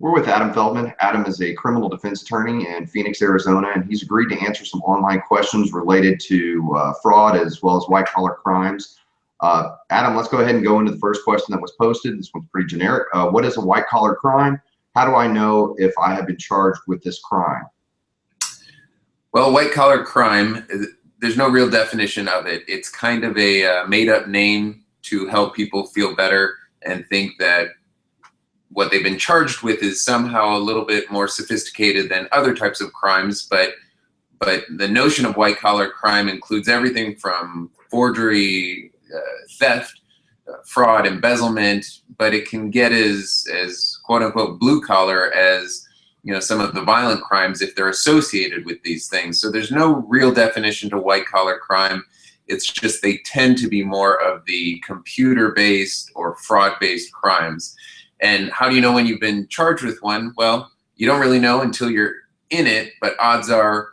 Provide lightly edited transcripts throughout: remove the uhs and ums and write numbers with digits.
We're with Adam Feldman. Adam is a criminal defense attorney in Phoenix, Arizona, and he's agreed to answer some online questions related to fraud as well as white-collar crimes. Adam, let's go ahead and go into the first question that was posted. This one's pretty generic. What is a white-collar crime? How do I know if I have been charged with this crime? Well, white-collar crime, there's no real definition of it. It's kind of a made-up name to help people feel better and think that what they've been charged with is somehow a little bit more sophisticated than other types of crimes, but the notion of white-collar crime includes everything from forgery, theft, fraud, embezzlement, but it can get as quote-unquote blue-collar as some of the violent crimes if they're associated with these things. So there's no real definition to white-collar crime. It's just they tend to be more of the computer-based or fraud-based crimes. And how do you know when you've been charged with one? Well, you don't really know until you're in it, but odds are,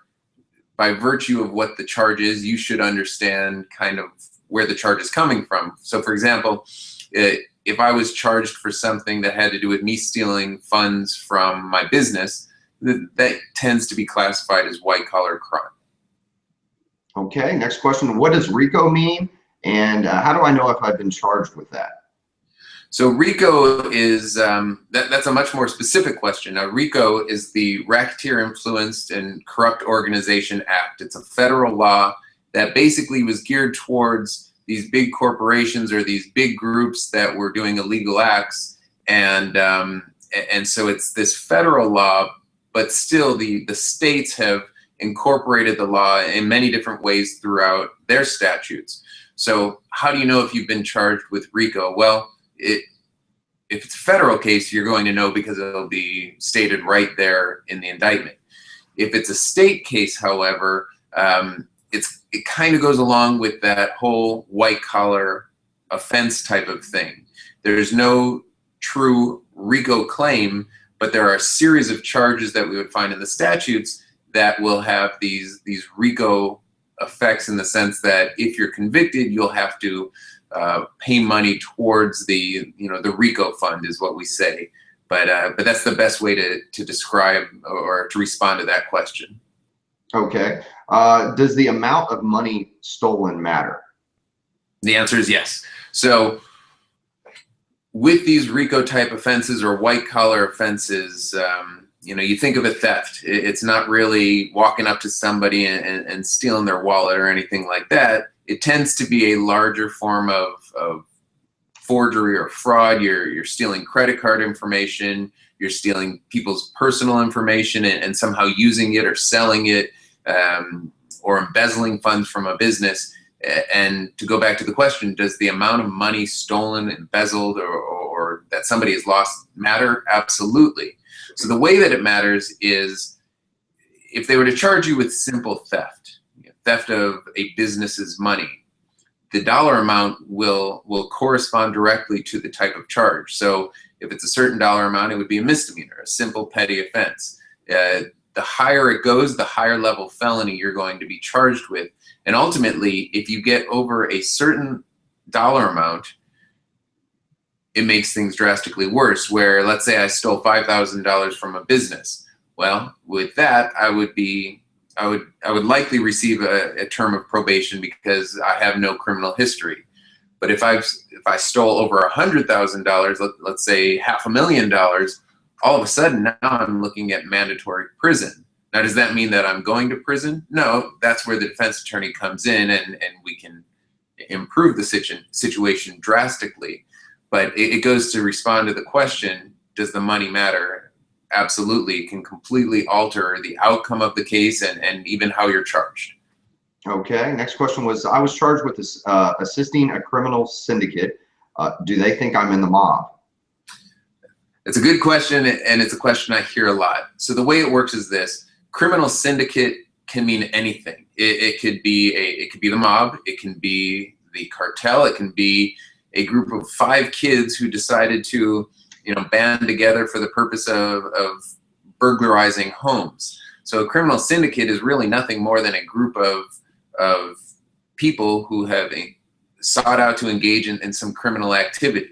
by virtue of what the charge is, you should understand kind of where the charge is coming from. So for example, if I was charged for something that had to do with me stealing funds from my business, that tends to be classified as white-collar crime. Okay, next question. What does RICO mean? And how do I know if I've been charged with that? So RICO is, that's a much more specific question. Now, RICO is the Racketeer Influenced and Corrupt Organization Act. It's a federal law that basically was geared towards these big corporations or these big groups that were doing illegal acts. And so it's this federal law, but still the states have incorporated the law in many different ways throughout their statutes. So how do you know if you've been charged with RICO? Well, if it's a federal case, you're going to know because it'll be stated right there in the indictment. If it's a state case, however, it kind of goes along with that whole white-collar offense type of thing. There's no true RICO claim, but there are a series of charges that we would find in the statutes that will have these RICO effects, in the sense that if you're convicted, you'll have to pay money towards the RICO fund, is what we say. But that's the best way to describe or to respond to that question. Okay. Does the amount of money stolen matter? The answer is yes. So with these RICO type offenses or white collar offenses, you think of a theft. It's not really walking up to somebody and stealing their wallet or anything like that. It tends to be a larger form of forgery or fraud. You're stealing credit card information. You're stealing people's personal information and somehow using it or selling it, or embezzling funds from a business. And to go back to the question, does the amount of money stolen, embezzled, or that somebody has lost matter? Absolutely. So the way that it matters is if they were to charge you with simple theft, theft of a business's money, the dollar amount will correspond directly to the type of charge. So if it's a certain dollar amount, it would be a misdemeanor, a simple petty offense. The higher it goes, the higher level felony you're going to be charged with. And ultimately, if you get over a certain dollar amount, it makes things drastically worse, where let's say I stole $5,000 from a business. Well, with that, I would likely receive a term of probation because I have no criminal history. But if I stole over $100,000, let's say $500,000, all of a sudden now I'm looking at mandatory prison. Now, does that mean that I'm going to prison? No, that's where the defense attorney comes in and we can improve the situation drastically. But it goes to respond to the question, does the money matter? Absolutely. It can completely alter the outcome of the case and even how you're charged. Okay, next question was, I was charged with assisting a criminal syndicate. Do they think I'm in the mob? It's a good question, and it's a question I hear a lot. So the way it works is this: criminal syndicate can mean anything. It could be the mob, it can be the cartel, it can be a group of 5 kids who decided to band together for the purpose of burglarizing homes. So a criminal syndicate is really nothing more than a group of people who have sought out to engage in some criminal activity.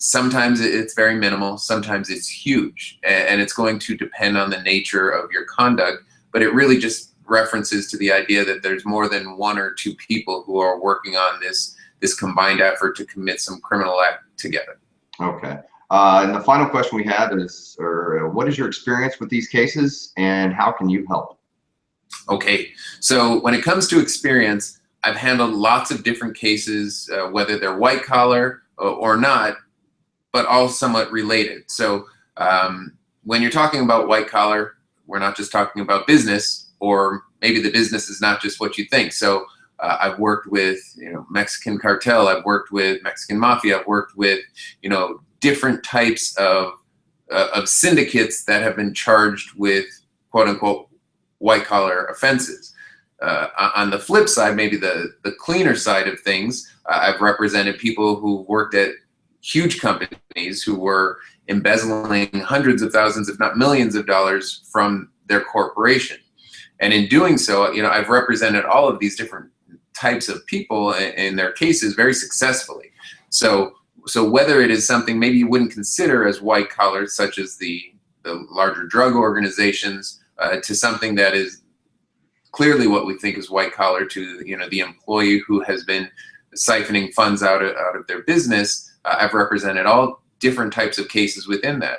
Sometimes it's very minimal, sometimes it's huge, and it's going to depend on the nature of your conduct, but it really just references to the idea that there's more than one or two people who are working on this combined effort to commit some criminal act together. Okay. And the final question we have is, what is your experience with these cases and how can you help? Okay, so when it comes to experience, I've handled lots of different cases, whether they're white collar or not, but all somewhat related. So when you're talking about white collar, we're not just talking about business, or maybe the business is not just what you think. So I've worked with, Mexican cartel, I've worked with Mexican mafia, I've worked with, different types of syndicates that have been charged with quote unquote white collar offenses. On the flip side, maybe the cleaner side of things, I've represented people who worked at huge companies who were embezzling hundreds of thousands, if not millions of dollars from their corporation. And in doing so, I've represented all of these different types of people in their cases very successfully. So whether it is something maybe you wouldn't consider as white collar, such as the larger drug organizations, to something that is clearly what we think is white collar, to the employee who has been siphoning funds out of their business, I've represented all different types of cases within that.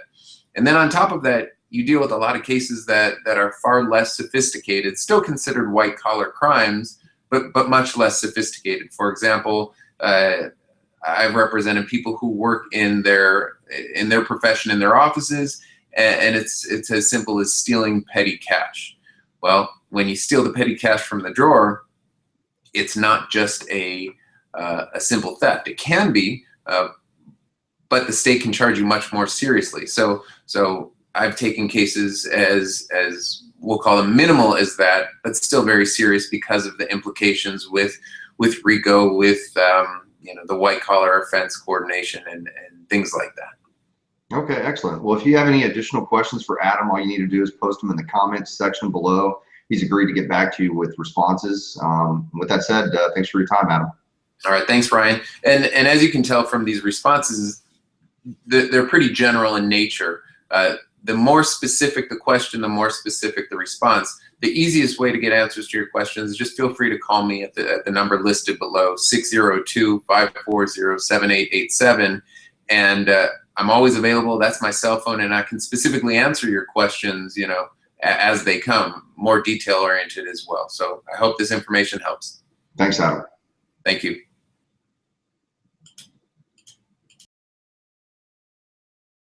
And then on top of that, you deal with a lot of cases that are far less sophisticated, still considered white collar crimes, but much less sophisticated. For example, I've represented people who work in their profession in their offices, and it's as simple as stealing petty cash. Well, when you steal the petty cash from the drawer, it's not just a simple theft. It can be, but the state can charge you much more seriously. So I've taken cases as we'll call them minimal as that, but still very serious because of the implications with RICO, with the white collar offense coordination and things like that. Okay, excellent. Well, if you have any additional questions for Adam, all you need to do is post them in the comments section below. He's agreed to get back to you with responses. With that said, thanks for your time, Adam. All right, thanks, Ryan. And as you can tell from these responses, they're pretty general in nature. The more specific the question, the more specific the response. The easiest way to get answers to your questions is just feel free to call me at the number listed below, 602-540-7887. And I'm always available. That's my cell phone, and I can specifically answer your questions, as they come, more detail oriented as well. So I hope this information helps. Thanks, Adam. Thank you.